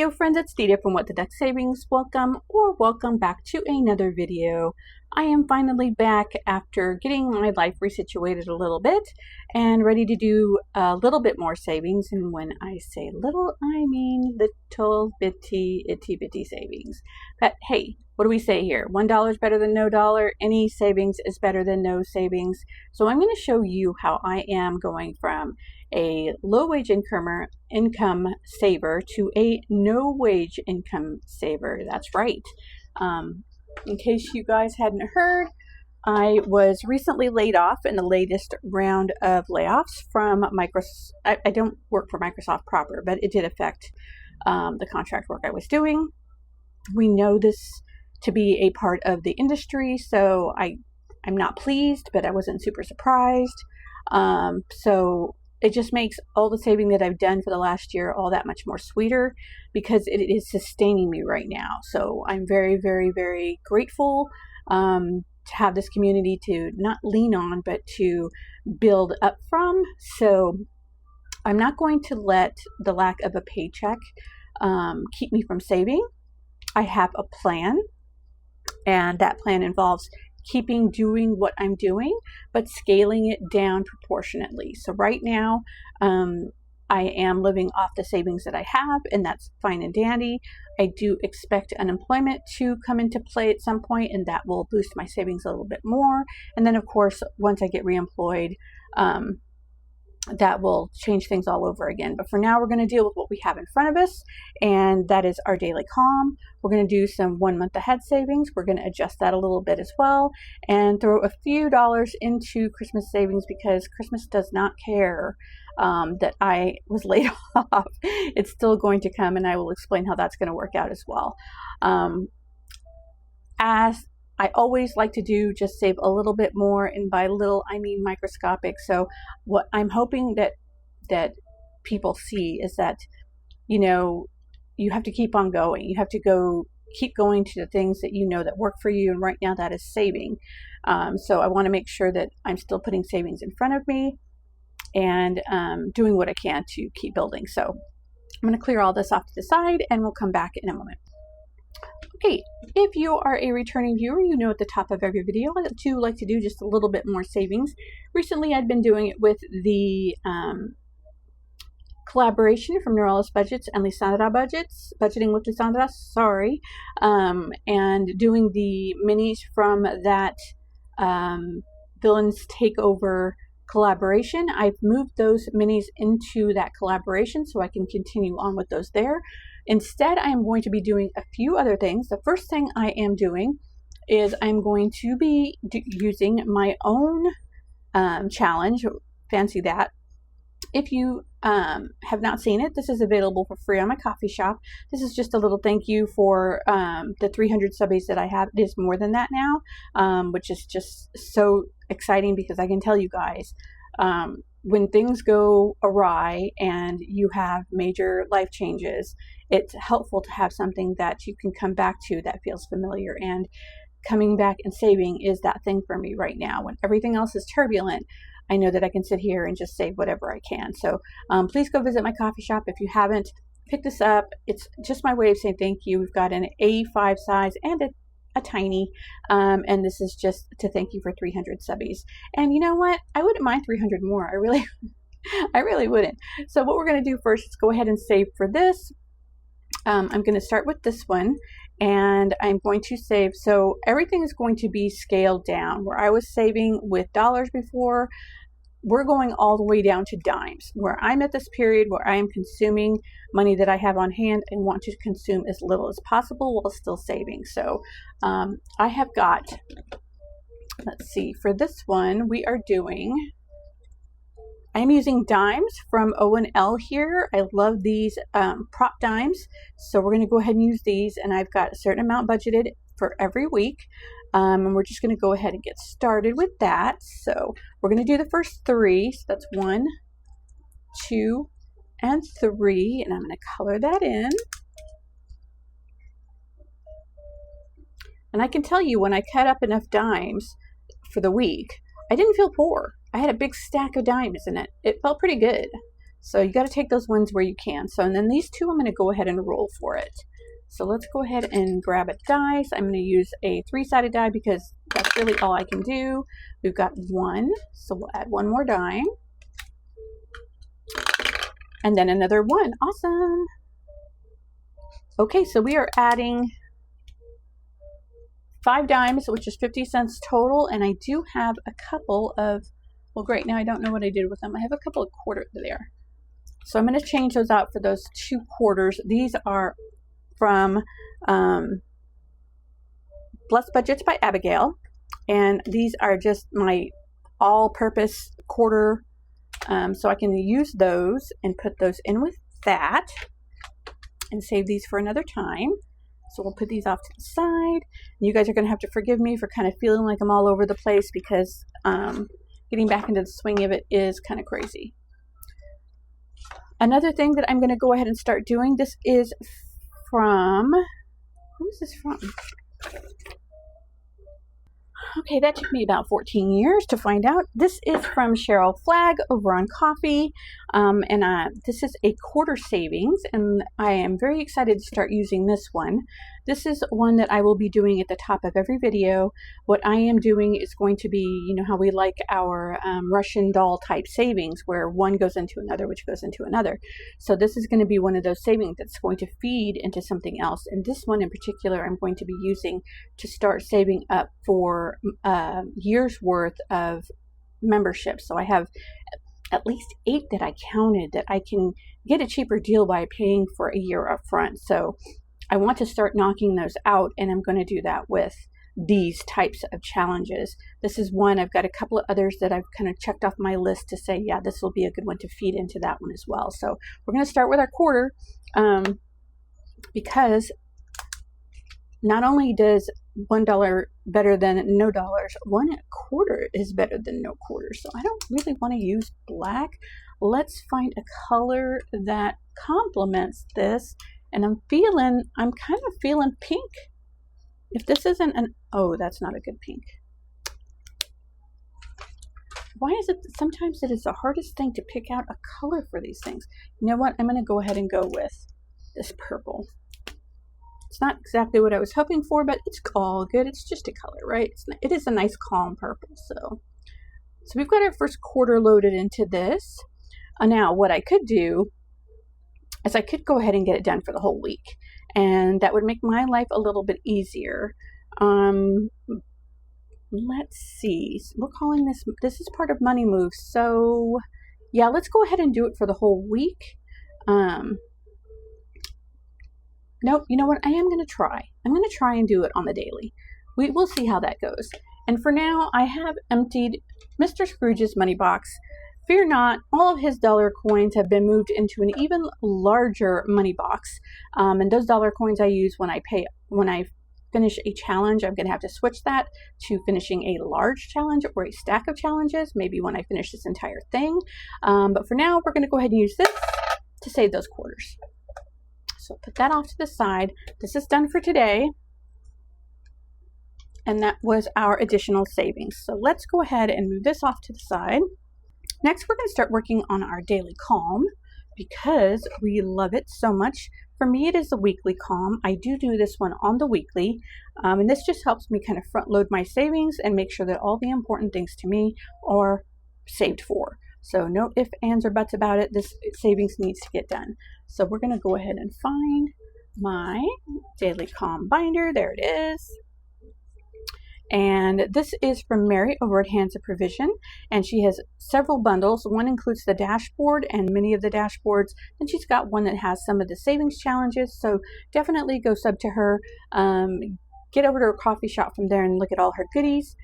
Heyo friends, it's Dida from What the Duck Savings. Welcome back to another video. I am finally back after getting my life resituated a little bit and ready to do a little bit more savings. And when I say little, I mean little bitty, itty bitty savings. But hey, what do we say here? $1 is better than no dollar. Any savings is better than no savings. So I'm going to show you how I am going from a low-wage income saver to a no-wage income saver. That's right. In case you guys hadn't heard, I was recently laid off in the latest round of layoffs from Microsoft. I don't work for Microsoft proper, but it did affect the contract work I was doing. We know this to be a part of the industry, so I'm not pleased, but I wasn't super surprised. So it just makes all the saving that I've done for the last year all that much more sweeter because it is sustaining me right now. So I'm very, very, very grateful to have this community to not lean on, but to build up from. So I'm not going to let the lack of a paycheck keep me from saving. I have a plan, and that plan involves keeping doing what I'm doing, but scaling it down proportionately. So right now, I am living off the savings that I have, and that's fine and dandy. I do expect unemployment to come into play at some point, and that will boost my savings a little bit more. And then, of course, once I get reemployed, that will change things all over again. But for now, we're going to deal with what we have in front of us, and that is our daily calm. We're going to do some 1 month ahead savings. We're going to adjust that a little bit as well and throw a few dollars into Christmas savings because Christmas does not care that I was laid off. It's still going to come, and I will explain how that's going to work out as well. As I always like to do, just save a little bit more, and by little I mean microscopic. So what I'm hoping that people see is that, you know, you have to keep on going. You have to keep going to the things that you know that work for you, and right now that is saving. So I want to make sure that I'm still putting savings in front of me and doing what I can to keep building. So I'm going to clear all this off to the side, and we'll come back in a moment. Okay, if you are a returning viewer, you know at the top of every video, I do like to do just a little bit more savings. Recently, I've been doing it with the collaboration from Layoffs Budgets and Lisandra Budgets, budgeting with Lisandra, sorry, and doing the minis from that Villains Takeover collaboration. I've moved those minis into that collaboration so I can continue on with those there. Instead, I am going to be doing a few other things. The first thing I am doing is I'm going to be using my own challenge. Fancy that. If you have not seen it, this is available for free on my coffee shop. This is just a little thank you for the 300 subbies that I have. It is more than that now, which is just so exciting because I can tell you guys, when things go awry and you have major life changes, it's helpful to have something that you can come back to that feels familiar. And coming back and saving is that thing for me right now. When everything else is turbulent, I know that I can sit here and just save whatever I can. So please go visit my coffee shop if you haven't. Pick this up. It's just my way of saying thank you. We've got an A5 size and a tiny, and this is just to thank you for 300 subbies. And you know what? I wouldn't mind 300 more. I really wouldn't. So what we're going to do first is go ahead and save for this. I'm going to start with this one, and I'm going to save. So everything is going to be scaled down. Where I was saving with dollars before, we're going all the way down to dimes, where I'm at this period where I am consuming money that I have on hand and want to consume as little as possible while still saving. So I have got, let's see, for this one, I'm using dimes from O&L here. I love these prop dimes. So we're going to go ahead and use these, and I've got a certain amount budgeted for every week. And we're just going to go ahead and get started with that. So we're going to do the first 3. So that's 1, 2, and 3. And I'm going to color that in. And I can tell you, when I cut up enough dimes for the week, I didn't feel poor. I had a big stack of dimes in it. It felt pretty good. So you got to take those ones where you can. So, and then these two, I'm going to go ahead and roll for it. So let's go ahead and grab a dice. I'm going to use a 3-sided die because that's really all I can do. We've got 1, so we'll add 1 more die. And then another 1. Awesome. Okay, so we are adding 5 dimes, which is 50 cents total. And I do have a couple of, well, great. Now I don't know what I did with them. I have a couple of quarters there. So I'm going to change those out for those 2 quarters. These are from Blessed Budgets by Abigail. And these are just my all-purpose quarter. So I can use those and put those in with that and save these for another time. So we'll put these off to the side. You guys are going to have to forgive me for kind of feeling like I'm all over the place because getting back into the swing of it is kind of crazy. Another thing that I'm going to go ahead and start doing, this is from, who is this from? Okay, that took me about 14 years to find out. This is from Cheryl Flagg over on Coffee, this is a quarter savings, and I am very excited to start using this one. This is one that I will be doing at the top of every video. What I am doing is going to be, you know how we like our Russian doll type savings, where one goes into another, which goes into another. So this is going to be one of those savings that's going to feed into something else. And this one in particular, I'm going to be using to start saving up for years worth of membership. So I have at least 8 that I counted that I can get a cheaper deal by paying for a year up front. So I want to start knocking those out, and I'm going to do that with these types of challenges. This is one. I've got a couple of others that I've kind of checked off my list to say, yeah, this will be a good one to feed into that one as well. So we're going to start with our quarter because not only does $1 better than no dollars, 1/4 is better than no quarter. So I don't really want to use black. Let's find a color that complements this. And I'm kind of feeling pink. If this isn't oh, that's not a good pink. Why is it that sometimes it is the hardest thing to pick out a color for these things? You know what? I'm going to go ahead and go with this purple. It's not exactly what I was hoping for, but it's all good. It's just a color, right? It is a nice calm purple. So we've got our first quarter loaded into this. Now, what I could do is I could go ahead and get it done for the whole week, and that would make my life a little bit easier. Let's see. We're calling this is part of Money Moves. So yeah, let's go ahead and do it for the whole week. Nope, you know what? I am going to try. I'm going to try and do it on the daily. We'll see how that goes. And for now, I have emptied Mr. Scrooge's money box. Fear not, all of his dollar coins have been moved into an even larger money box. And those dollar coins I use when I finish a challenge. I'm going to have to switch that to finishing a large challenge or a stack of challenges, maybe when I finish this entire thing. But for now, we're going to go ahead and use this to save those quarters. So put that off to the side. This is done for today. And that was our additional savings. So let's go ahead and move this off to the side. Next, we're going to start working on our daily calm because we love it so much. For me, it is a weekly calm. I do this one on the weekly, and this just helps me kind of front load my savings and make sure that all the important things to me are saved for. So no ifs, ands, or buts about it. This savings needs to get done. So we're going to go ahead and find my daily calm binder. There it is. And this is from Mary over at Hands of Provision, and she has several bundles. One includes the dashboard and many of the dashboards, and she's got one that has some of the savings challenges. So definitely go sub to her, get over to her coffee shop from there and look at all her goodies.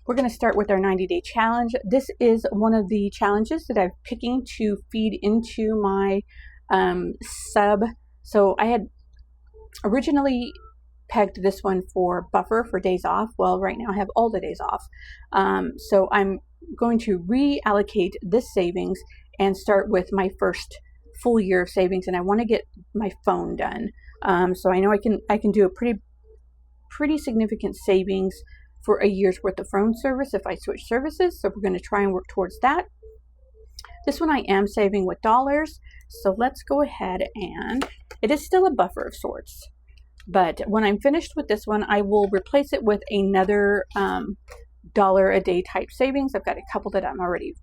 We're going to start with our 90-day challenge. This is one of the challenges that I'm picking to feed into my sub. So I had originally pegged this one for buffer for days off. Well, right now I have all the days off. So I'm going to reallocate this savings and start with my first full year of savings. And I want to get my phone done. So I know I can do a pretty significant savings for a year's worth of phone service if I switch services. So we're going to try and work towards that. This one I am saving with dollars, so let's go ahead, and it is still a buffer of sorts. But when I'm finished with this one, I will replace it with another dollar a day type savings. I've got a couple that I'm already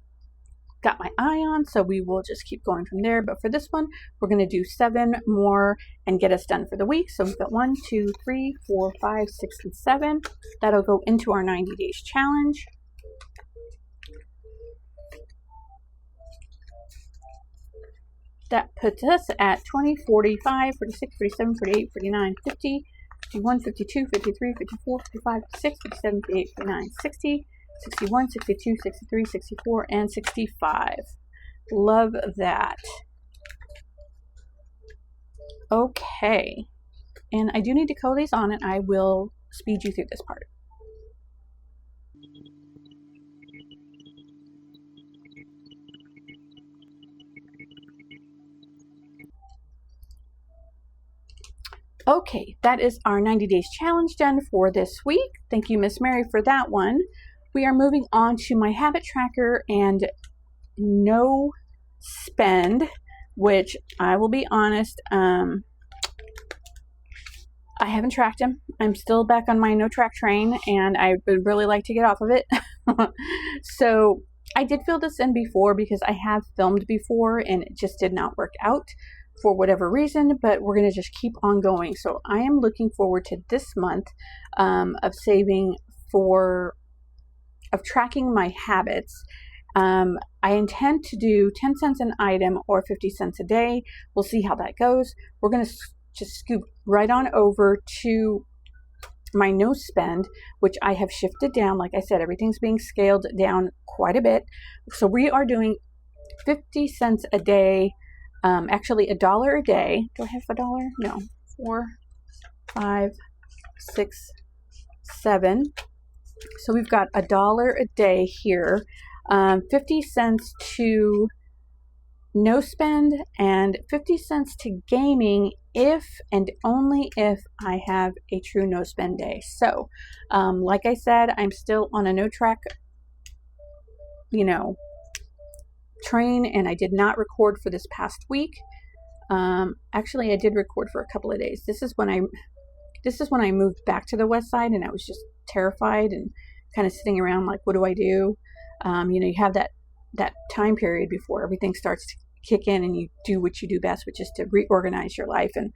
got my eye on, so we will just keep going from there. But for this one, we're going to do 7 more and get us done for the week. So we've got 1, 2, 3, 4, 5, 6, and 7. That'll go into our 90 days challenge. That puts us at 20, 45, 46, 47, 48, 49, 50, 51, 52, 53, 54, 55, 56, 57, 58, 59, 60, 61, 62, 63, 64, and 65. Love that. Okay. And I do need to color these on, and I will speed you through this part. Okay, that is our 90 days challenge done for this week. Thank you, Miss Mary, for that one. We are moving on to my habit tracker and no spend, which I will be honest, I haven't tracked them. I'm still back on my no track train, and I would really like to get off of it. So I did fill this in before because I have filmed before and it just did not work out for whatever reason, but we're going to just keep on going. So I am looking forward to this month of saving of tracking my habits. I intend to do 10 cents an item or 50 cents a day. We'll see how that goes. We're going to just scoop right on over to my no spend, which I have shifted down. Like I said, everything's being scaled down quite a bit. So we are doing 50 cents a day. Actually $1 a day. Do I have $1? No. 4, 5, 6, 7. So we've got $1 a day here. 50 cents to no spend and 50 cents to gaming if and only if I have a true no spend day. So, like I said, I'm still on a no track, train, and I did not record for this past week. Actually, I did record for a couple of days. This is when I moved back to the west side, and I was just terrified and kind of sitting around like, what do I do? You have that time period before everything starts to kick in and you do what you do best, which is to reorganize your life and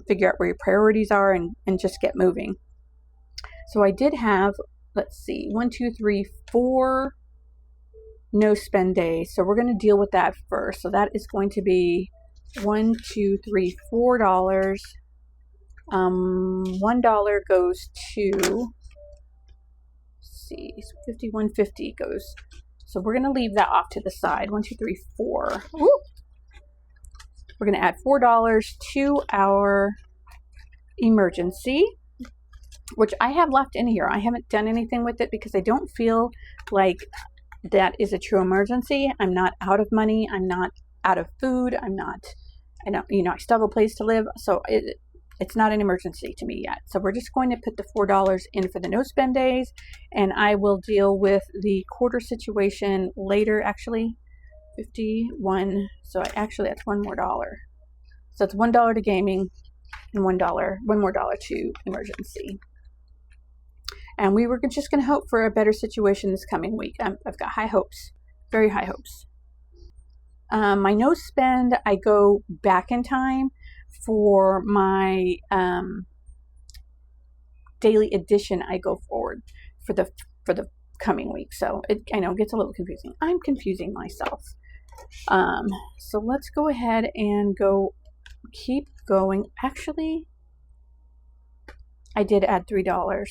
figure out where your priorities are and just get moving. So I did have, let's see, 1, 2, 3, 4 no spend days. So we're going to deal with that first. So that is going to be $1, 2, 3, $4. $1 goes to, let's see, 51.50 goes. So we're going to leave that off to the side. 1, 2, 3, 4. Woo! We're going to add $4 to our emergency, which I have left in here. I haven't done anything with it because I don't feel like that is a true emergency. I'm not out of money. I'm not out of food. I still have a place to live. So it's not an emergency to me yet. So we're just going to put the $4 in for the no spend days, and I will deal with the quarter situation later. Actually, 51. So that's $1 more. So it's $1 to gaming and $1 more to emergency. And we were just going to hope for a better situation this coming week. I've got high hopes, very high hopes. My no spend, I go back in time for my daily edition. I go forward for the coming week. So I know it gets a little confusing. I'm confusing myself. So let's go ahead and keep going. Actually, I did add $3.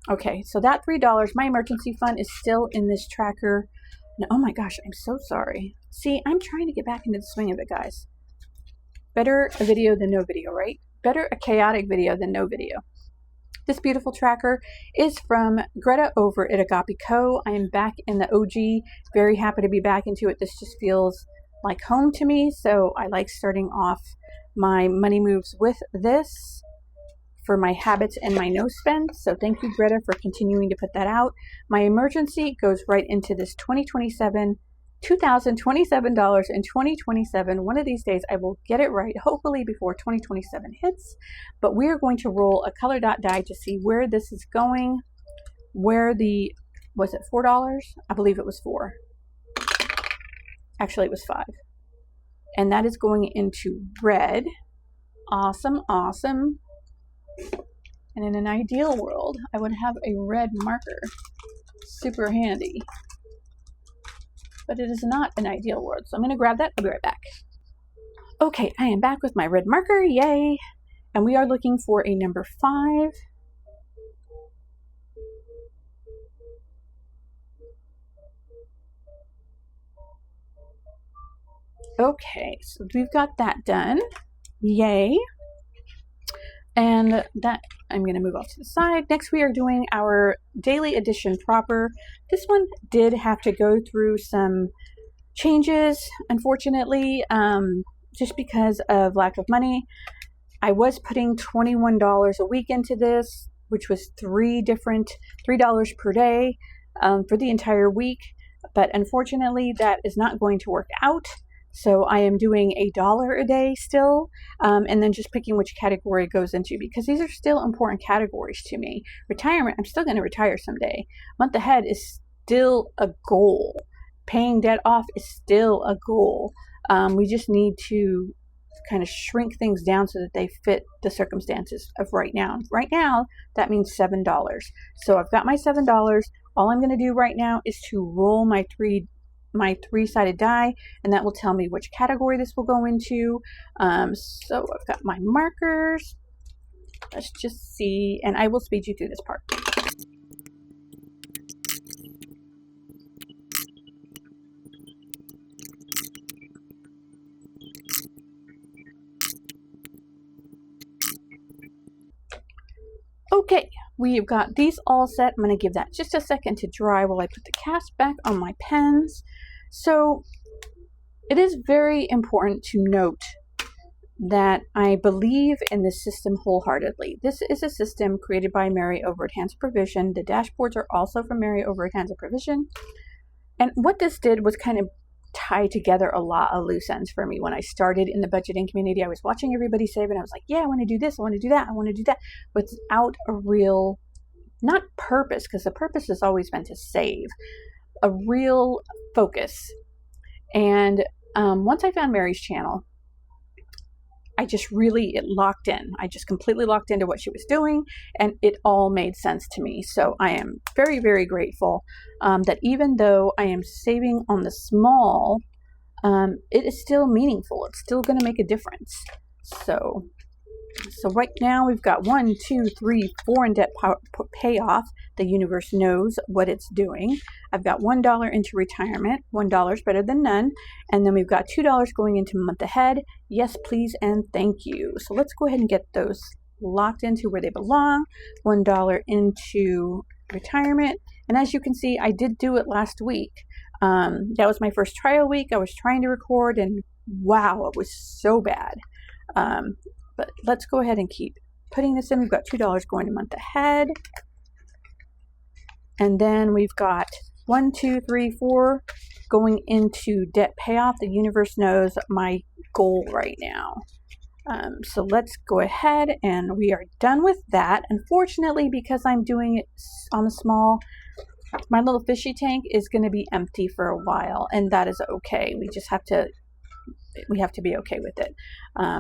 Okay, so that $3, my emergency fund is still in this tracker. No, oh my gosh, I'm so sorry. See, I'm trying to get back into the swing of it, guys. Better a video than no video, right? Better a chaotic video than no video. This beautiful tracker is from Greta over at Agape Co. I am back in the OG. Very happy to be back into it. This just feels like home to me. So I like starting off my money moves with this for my habits and my no spend. So thank you, Greta, for continuing to put that out. My emergency goes right into this 2027 $2,027 in 2027. One of these days I will get it right, hopefully before 2027 hits. But we are going to roll a color dot die to see where this is going. Where the, was it $4? I believe it was 4. Actually, it was 5. And that is going into red. Awesome, awesome. And in an ideal world, I would have a red marker. Super handy. But it is not an ideal world. So I'm going to grab that. I'll be right back. Okay, I am back with my red marker. Yay! And we are looking for a number 5. Okay, so we've got that done. Yay! And that, I'm going to move off to the side. Next, we are doing our daily edition proper. This one did have to go through some changes, unfortunately, just because of lack of money. I was putting $21 a week into this, which was $3 per day for the entire week. But unfortunately, that is not going to work out. So I am doing $1 a day still, and then just picking which category it goes into, because these are still important categories to me. Retirement, I'm still going to retire someday. Month ahead is still a goal. Paying debt off is still a goal. We just need to kind of shrink things down so that they fit the circumstances of right now. Right now, that means $7. So I've got my $7. All I'm going to do right now is to roll my three-sided die, and that will tell me which category this will go into. So I've got my markers. Let's just see, and I will speed you through this part. Okay, we've got these all set. I'm going to give that just a second to dry while I put the cast back on my pens. So it is very important to note that I believe in this system wholeheartedly. This is a system created by Mary over at Hands of Provision. The dashboards are also from Mary over at Hands of Provision. And what this did was kind of tie together a lot of loose ends for me. When I started in the budgeting community, I was watching everybody save, and I was like, yeah, I want to do this, I want to do that, I want to do that, without a real, not purpose, because the purpose has always been to save, a real focus. And once I found Mary's channel, it locked in. I just completely locked into what she was doing, and it all made sense to me. So I am very, very grateful that even though I am saving on the small, it is still meaningful. It's still going to make a difference. So right now we've got 1, 2, 3, 4 in debt payoff. The universe knows what it's doing. I've got $1 into retirement. $1 is better than none. And then we've got $2 going into month ahead. Yes, please, and thank you. So let's go ahead and get those locked into where they belong. $1 into retirement. And as you can see, I did do it last week. That was my first trial week. I was trying to record, and wow, it was so bad. But let's go ahead and keep putting this in. We've got $2 going a month ahead. And then we've got 1, 2, 3, 4 going into debt payoff. The universe knows my goal right now. So let's go ahead, and we are done with that. Unfortunately, because I'm doing it on the small, my little fishy tank is going to be empty for a while, and that is okay. We have to be okay with it.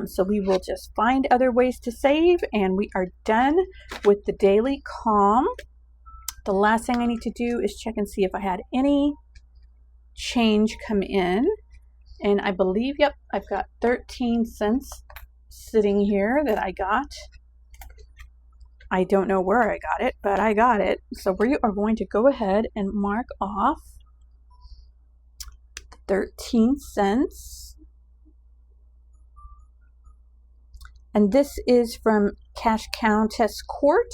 So we will just find other ways to save, and we are done with the daily calm. The last thing I need to do is check and see if I had any change come in. And I believe, yep, I've got 13 cents sitting here that I got. I don't know where I got it, but I got it. So we are going to go ahead and mark off 13 cents. And this is from Cash Countess Court.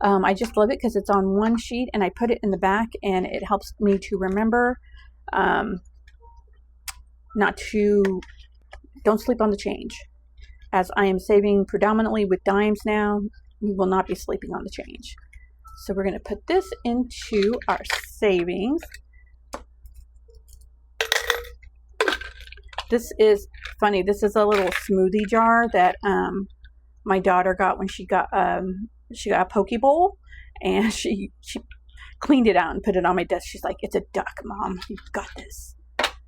I just love it because it's on one sheet, and I put it in the back, and it helps me to remember don't sleep on the change. As I am saving predominantly with dimes now, we will not be sleeping on the change. So we're going to put this into our savings. This is funny. This is a little smoothie jar that my daughter got when she got a poke bowl, and she cleaned it out and put it on my desk. She's like, "It's a duck, Mom. You've got this."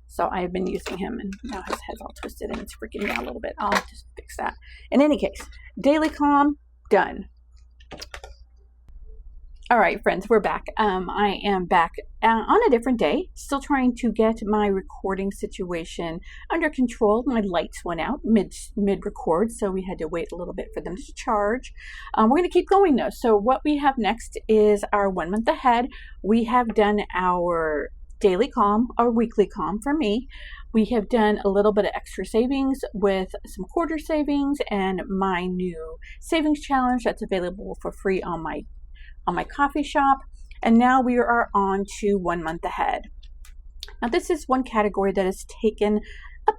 So I've been using him, and now his head's all twisted and it's freaking me out a little bit. I'll just fix that. In any case, daily calm, done. All right, friends, we're back. I am back on a different day, still trying to get my recording situation under control. My lights went out mid-record, so we had to wait a little bit for them to charge. We're going to keep going, though. So what we have next is our 1 month ahead. We have done our daily calm, or weekly calm for me. We have done a little bit of extra savings with some quarter savings and my new savings challenge that's available for free on my coffee shop. And now we are on to 1 month ahead. Now this is one category that has taken a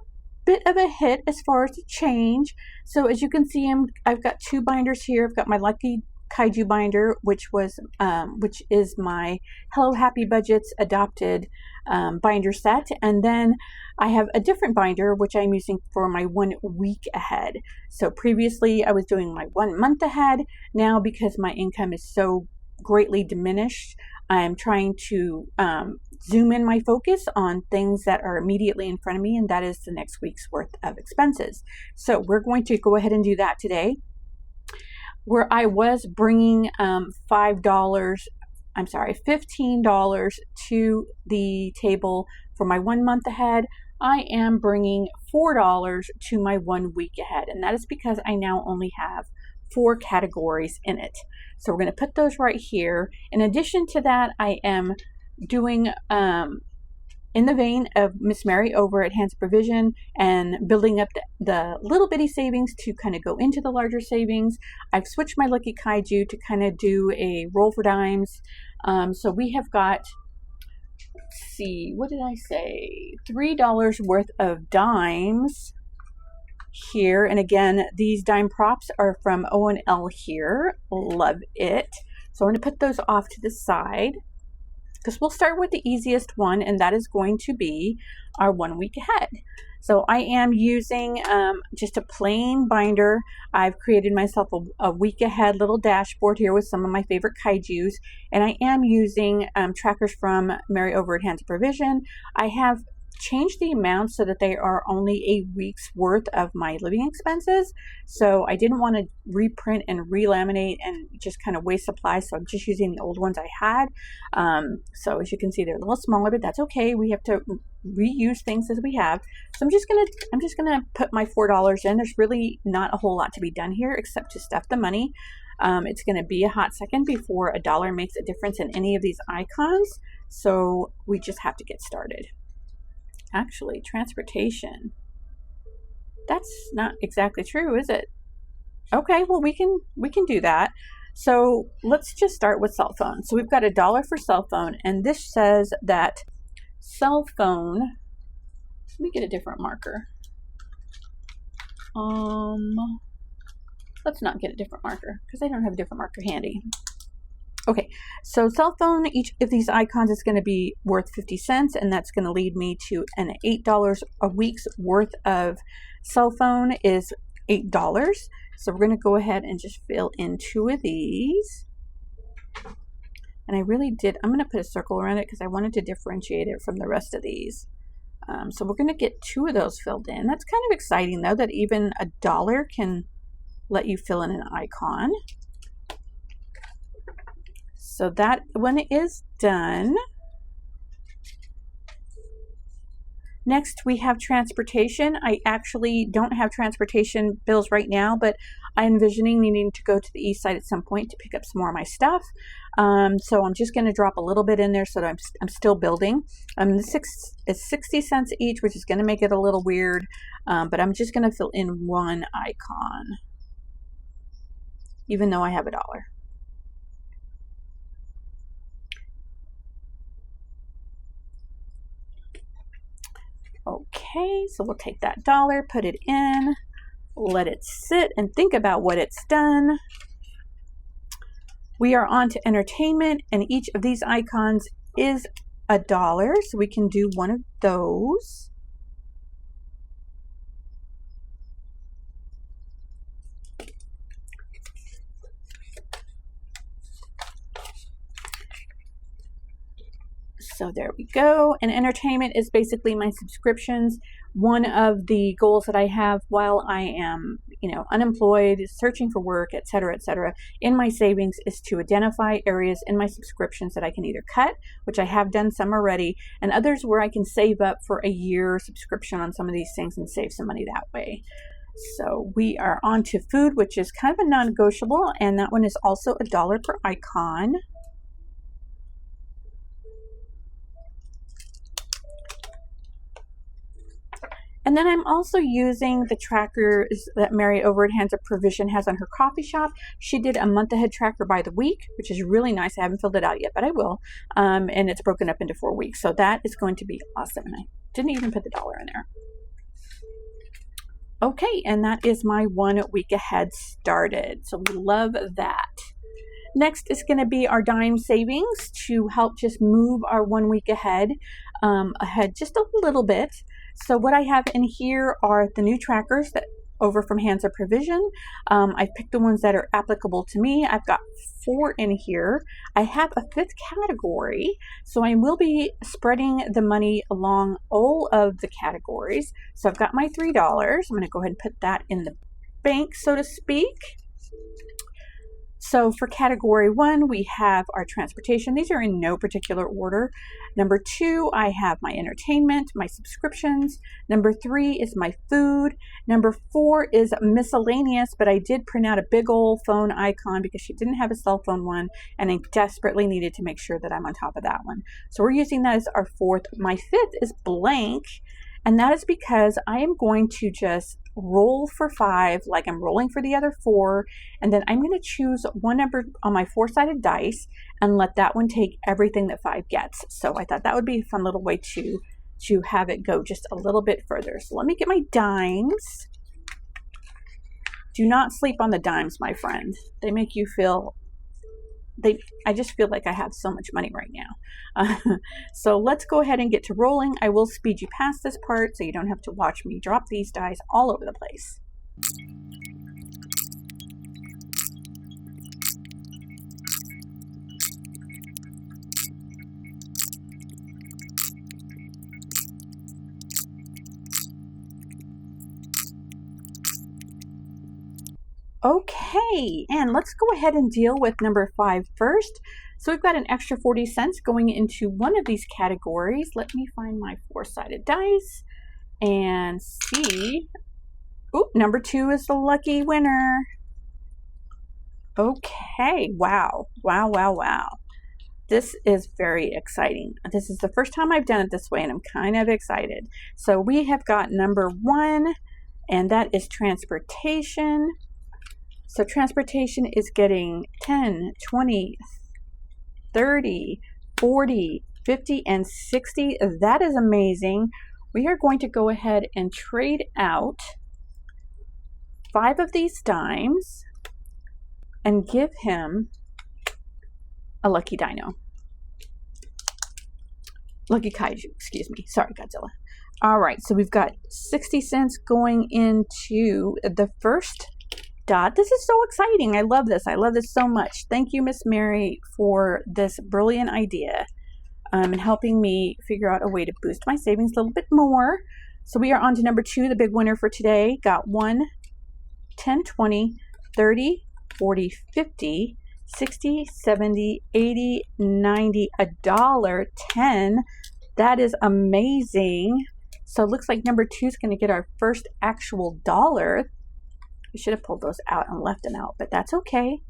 bit of a hit as far as the change. So as you can see, I've got 2 binders here. I've got my Lucky Kaiju binder, which is my Hello Happy Budgets adopted binder set, and then I have a different binder which I'm using for my 1 week ahead. So previously I was doing my 1 month ahead. Now, because my income is so greatly diminished, I'm trying to zoom in my focus on things that are immediately in front of me, and that is the next week's worth of expenses. So we're going to go ahead and do that today. Where I was bringing $15 to the table for my 1 month ahead, I am bringing $4 to my 1 week ahead. And that is because I now only have 4 categories in it. So we're going to put those right here. In addition to that, I am doing in the vein of Miss Mary over at Hands Provision and building up the little bitty savings to kind of go into the larger savings. I've switched my Lucky Kaiju to kind of do a roll for dimes. So we have got, let's see, what did I say? $3 worth of dimes here. And again, these dime props are from O&L here. Love it. So I'm going to put those off to the side, because we'll start with the easiest one, and that is going to be our 1 week ahead. So I am using just a plain binder. I've created myself a week ahead little dashboard here with some of my favorite kaijus, and I am using trackers from Mary over at Hands Provision. I have changed the amount so that they are only a week's worth of my living expenses. So I didn't want to reprint and relaminate and just kind of waste supplies. So I'm just using the old ones I had. So as you can see, they're a little smaller, but that's okay. We have to reuse things as we have. So I'm just gonna put my $4 in. There's really not a whole lot to be done here except to stuff the money. It's going to be a hot second before $1 makes a difference in any of these icons. So we just have to get started. Actually, transportation. That's not exactly true, is it? Okay, well we can do that. So let's just start with cell phone. So we've got $1 for cell phone, and this says that cell phone. Let me get a different marker. Let's not get a different marker because I don't have a different marker handy. Okay, so cell phone, each of these icons is going to be worth 50 cents, and that's going to lead me to an $8 a week's worth of cell phone is $8. So we're going to go ahead and just fill in 2 of these. And I'm going to put a circle around it because I wanted to differentiate it from the rest of these. So we're going to get 2 of those filled in. That's kind of exciting, though, that even $1 can let you fill in an icon. So that one is done. Next, we have transportation. I actually don't have transportation bills right now, but I'm envisioning needing to go to the east side at some point to pick up some more of my stuff. So I'm just going to drop a little bit in there so that I'm still building. This is 60 cents each, which is going to make it a little weird, but I'm just going to fill in 1 icon, even though I have $1. Okay, so we'll take that $1, put it in, let it sit and think about what it's done. We are on to entertainment, and each of these icons is $1, so we can do one of those. So there we go. And entertainment is basically my subscriptions. One of the goals that I have while I am, unemployed, searching for work, etc., in my savings is to identify areas in my subscriptions that I can either cut, which I have done some already, and others where I can save up for a year subscription on some of these things and save some money that way. So we are on to food, which is kind of a non-negotiable, and that one is also $1 per icon. And then I'm also using the trackers that Mary over at Hands of Provision has on her coffee shop. She did a month ahead tracker by the week, which is really nice. I haven't filled it out yet, but I will. And it's broken up into 4 weeks. So that is going to be awesome. And I didn't even put the dollar in there. Okay, and that is my 1 week ahead started. So we love that. Next is going to be our dime savings to help just move our 1 week ahead just a little bit. So what I have in here are the new trackers that over from Hands of Provision. I picked the ones that are applicable to me. I've got 4 in here. I have a 5th category, so I will be spreading the money along all of the categories. So I've got my $3. I'm going to go ahead and put that in the bank, so to speak. So for category 1, we have our transportation. These are in no particular order. Number 2, I have my entertainment, my subscriptions. Number 3 is my food. Number 4 is miscellaneous, but I did print out a big old phone icon because she didn't have a cell phone one, and I desperately needed to make sure that I'm on top of that one. So we're using that as our 4th. My 5th is blank, and that is because I am going to just roll for 5 like I'm rolling for the other 4, and then I'm going to choose one number on my 4-sided dice and let that one take everything that 5 gets. So I thought that would be a fun little way to have it go just a little bit further. So let me get my dimes. Do not sleep on the dimes, my friend. They make you feel I just feel like I have so much money right now. So let's go ahead and get to rolling. I will speed you past this part so you don't have to watch me drop these dice all over the place. Okay, and let's go ahead and deal with number 5 first. So we've got an extra 40 cents going into one of these categories. Let me find my 4-sided dice and see. Oh, number 2 is the lucky winner. Okay, wow. This is very exciting. This is the first time I've done it this way, and I'm kind of excited. So we have got number 1, and that is transportation. So transportation is getting 10, 20, 30, 40, 50, and 60. That is amazing. We are going to go ahead and trade out 5 of these dimes and give him a lucky dino. Lucky Kaiju, excuse me. Sorry, Godzilla. All right, so we've got 60 cents going into the first dot. This is so exciting. I love this. I love this so much. Thank you, Miss Mary, for this brilliant idea and helping me figure out a way to boost my savings a little bit more. So we are on to number 2, the big winner for today. Got 1, 10, 20, 30, 40, 50, 60, 70, 80, 90, $1.10. That is amazing. So it looks like number 2 is going to get our first actual dollar. We should have pulled those out and left them out, but that's okay.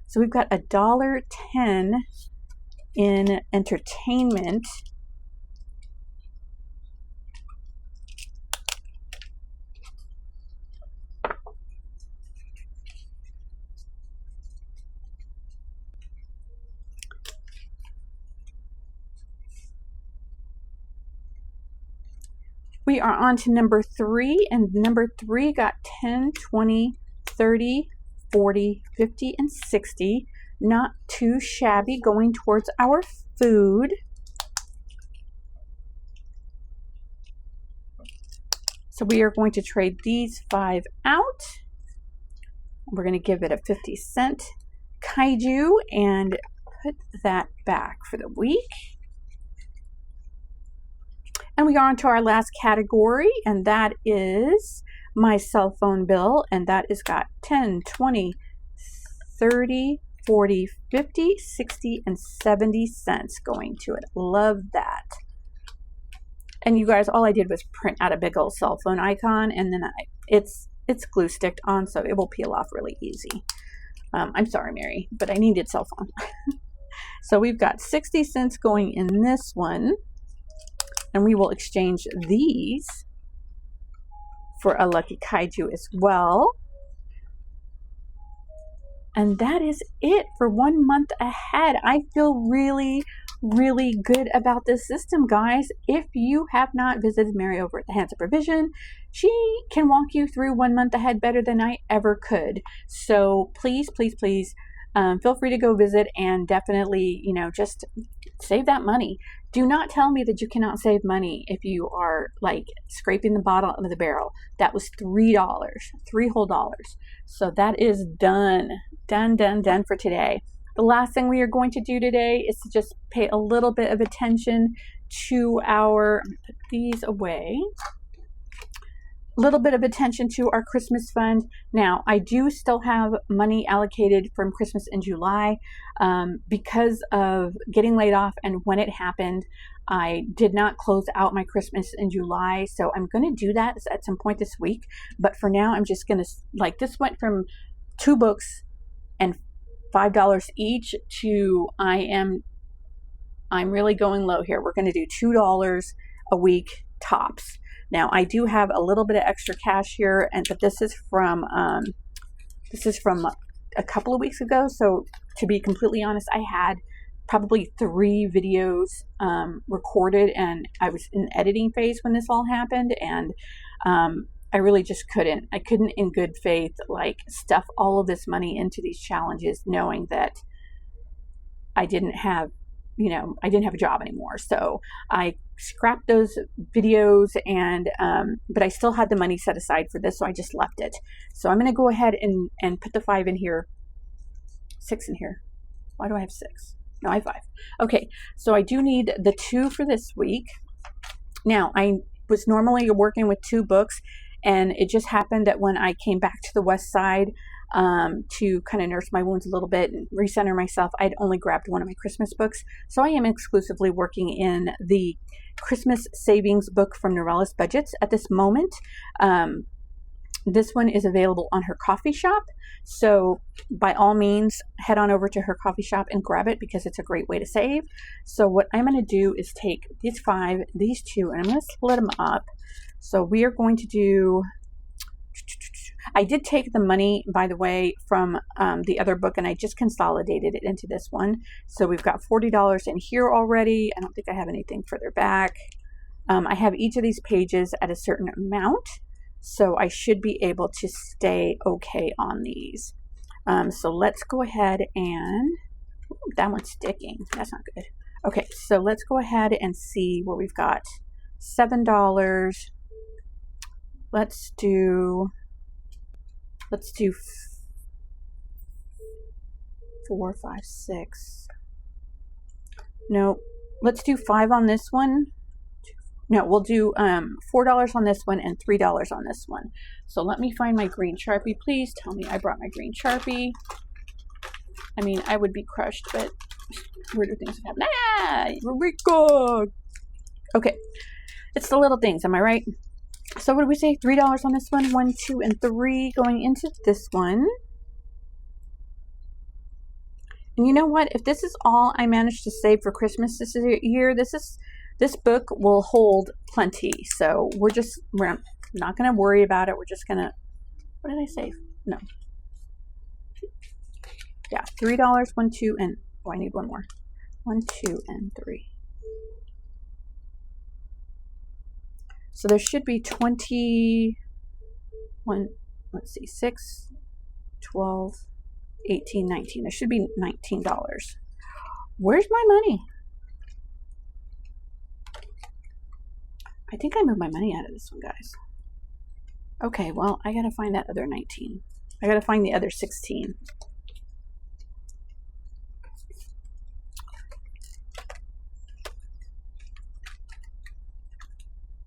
So we've got $1.10 in entertainment. We are on to number 3, and number 3 got 10, 20, 30, 40, 50, and 60. Not too shabby, going towards our food. So we are going to trade these 5 out. We're going to give it a 50-cent Kaiju and put that back for the week. And we are on to our last category, and that is my cell phone bill, and that has got 10, 20, 30, 40, 50, 60, and 70 cents going to it. Love that. And you guys, all I did was print out a big old cell phone icon, and then it's glue sticked on, so it will peel off really easy. I'm sorry, Mary, but I needed cell phone. So we've got 60 cents going in this one, and we will exchange these for a lucky kaiju as well. And that is it for 1 month ahead. I feel really, really good about this system, guys. If you have not visited Mary over at the Hands of Provision, she can walk you through 1 month ahead better than I ever could. So please, please, please feel free to go visit, and definitely, just save that money. Do not tell me that you cannot save money if you are like scraping the bottom of the barrel. That was $3, $3 whole dollars. So that is done for today. The last thing we are going to do today is to just pay a little bit of attention to our, I'm going to put these away. Little bit of attention to our Christmas fund. Now, I do still have money allocated from Christmas in July because of getting laid off, and when it happened, I did not close out my Christmas in July, so I'm going to do that at some point this week. But for now, I'm just going to, this went from 2 books and $5 each to I'm really going low here. We're going to do $2 a week tops. Now, I do have a little bit of extra cash here, but this is from a couple of weeks ago. So to be completely honest, I had probably 3 videos recorded, and I was in editing phase when this all happened, and I really just couldn't. I couldn't in good faith stuff all of this money into these challenges, knowing that I didn't have a job anymore. So I scrapped those videos, but I still had the money set aside for this, so I just left it. So I'm going to go ahead and put the 5 in here, 6 in here. Why do I have 6? No, I have 5. Okay, so I do need the 2 for this week. Now, I was normally working with 2 books, and it just happened that when I came back to the West Side to kind of nurse my wounds a little bit and recenter myself, I'd only grabbed one of my Christmas books. So I am exclusively working in the Christmas savings book from Norella's Budgets at this moment. This one is available on her coffee shop. So by all means, head on over to her coffee shop and grab it, because it's a great way to save. So what I'm going to do is take these 5, these 2, and I'm going to split them up. So we are going to do, I did take the money, by the way, from the other book, and I just consolidated it into this one. So we've got $40 in here already. I don't think I have anything further back. I have each of these pages at a certain amount, so I should be able to stay okay on these. So let's go ahead and, ooh, that one's sticking. That's not good. Okay, so let's go ahead and see where we've got $7. Let's do 4, 5, 6. No, let's do 5 on this one. No, we'll do $4 on this one and $3 on this one. So let me find my green Sharpie. Please tell me I brought my green Sharpie. I mean, I would be crushed, but weirder things have happened. Ah, Eureka! Okay, it's the little things, am I right? So what did we say? $3 on this one, 1, 2, and 3 going into this one. And you know what? If this is all I managed to save for Christmas this year, this book will hold plenty. So we're not going to worry about it. We're just going to, what did I save? No. Yeah, $3, 1, 2, and, oh, I need one more. 1, 2, and 3. So there should be 21, let's see, 6, 12, 18, 19. There should be $19. Where's my money? I think I moved my money out of this one, guys. Okay, well, I gotta find that other 19. I gotta find the other 16.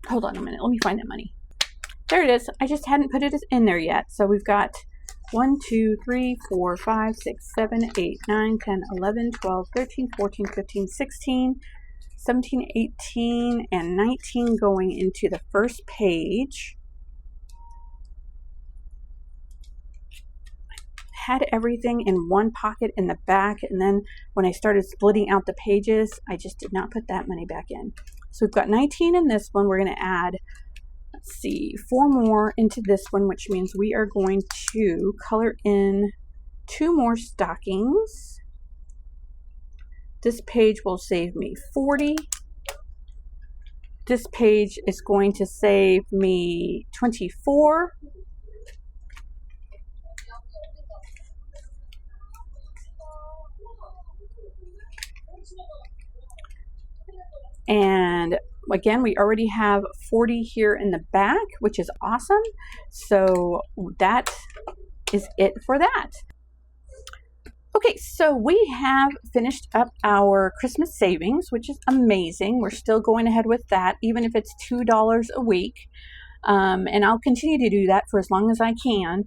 hold on a minute, let me find that money. There it is. I just hadn't put it in there yet. So we've got 1, 2, 3, 4, 5, 6, 7, 8, 9, 10, 11, 12, 13, 14, 15, 16, 17, 18, and 19 going into the first page. Had everything in one pocket in the back, and then when I started splitting out the pages, I just did not put that money back in. So we've got 19 in this one. We're going to add, let's see, 4 more into this one, which means we are going to color in 2 more stockings. This page will save me 40. This page is going to save me 24. And again, we already have 40 here in the back, which is awesome. So that is it for that. Okay, so we have finished up our Christmas savings, which is amazing. We're still going ahead with that, even if it's $2 a week. And I'll continue to do that for as long as I can.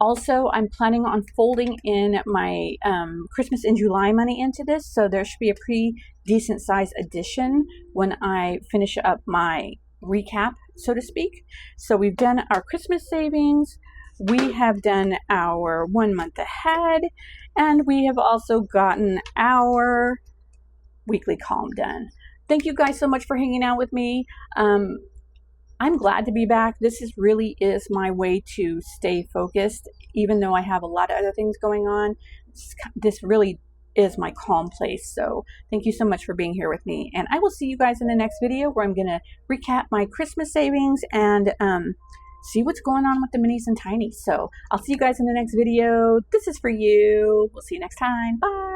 Also, I'm planning on folding in my Christmas in July money into this, so there should be a pretty decent size addition when I finish up my recap, so to speak. So we've done our Christmas savings, we have done our 1 month ahead, and we have also gotten our weekly column done. Thank you guys so much for hanging out with me. I'm glad to be back. This really is my way to stay focused, even though I have a lot of other things going on. This really is my calm place. So thank you so much for being here with me. And I will see you guys in the next video where I'm going to recap my Christmas savings and see what's going on with the minis and tinies. So I'll see you guys in the next video. This is for you. We'll see you next time. Bye.